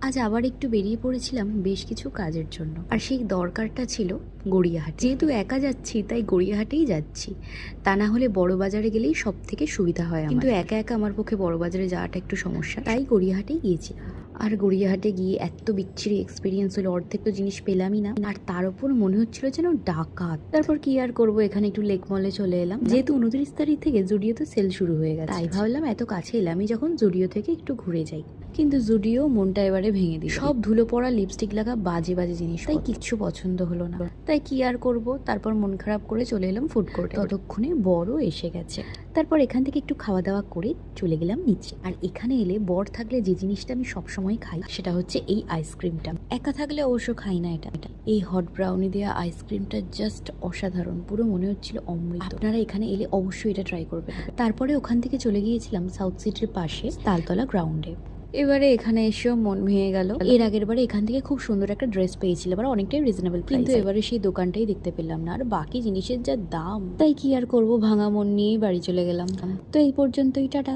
আজ আবার একটু বেরিয়ে পড়েছিলাম বেশ কিছু কাজের জন্য, আর সেই দরকারটা ছিল গড়িয়াহাট। যেহেতু একা যাচ্ছি তাই গড়িয়াহাটেই যাচ্ছি, তা না হলে বড় বাজারে গেলেই সব থেকে সুবিধা হয়। কিন্তু একা একা আমার পক্ষে বড় বাজারে যাওয়াটা একটু সমস্যা, তাই গড়িয়াহাটেই গিয়েছি। আর গড়িয়াহাটে গিয়ে এত বিচ্ছিরি এক্সপিরিয়েন্স হলো, অর্ধেক তো জিনিস পেলামই না, আর তার উপর মনে হচ্ছিল যেন ডাকাত। তারপর কি আর করবো, এখানে একটু লেক মলে চলে এলাম। যেহেতু 29 তারিখ থেকে জুডিওতে সেল শুরু হয়ে গেছে, তাই ভাবলাম এত কাছে এলামই যখন জুডিও থেকে একটু ঘুরে যাই। কিন্তু জুডিও মনটা এবারে ভেঙে দিল। সব ধুলো পড়া লিপস্টিক লাগা বাজে বাজে জিনিস, তাই কিচ্ছু পছন্দ হলো না। তাই কি আর করব, তারপর মন খারাপ করে চলে এলাম ফুড কোর্টে। ততক্ষণে বড় এসে গেছে। তারপর এখান থেকে একটু খাওয়া দাওয়া করে চলে গেলাম নিচে। আর এখানে এলে বর থাকলে যে জিনিসটা আমি সবসময় খাই সেটা হচ্ছে এই আইসক্রিমটা। একা থাকলে অবশ্য খাই না এটা। এই হট ব্রাউনি দেওয়া আইসক্রিমটা জাস্ট অসাধারণ, পুরো মনে হচ্ছিল অমৃত। আপনারা এখানে এলে অবশ্যই এটা ট্রাই করবেন। তারপরে ওখান থেকে চলে গিয়েছিলাম সাউথ সিটির পাশে তালতলা গ্রাউন্ডে। এবারে এখানে এসেও মন ভেঙে গেল। এর আগের বারে এখান থেকে খুব সুন্দর একটা ড্রেস পেয়েছিলাম, এবার অনেকটাই রিজনেবল, কিন্তু এবারে সেই দোকানটাই দেখতে পেলাম না, আর বাকি জিনিসের যা দাম, তাই কি আর করব, ভাঙা মন নিয়েই বাড়ি চলে গেলাম। তো এই পর্যন্তই, টাটা।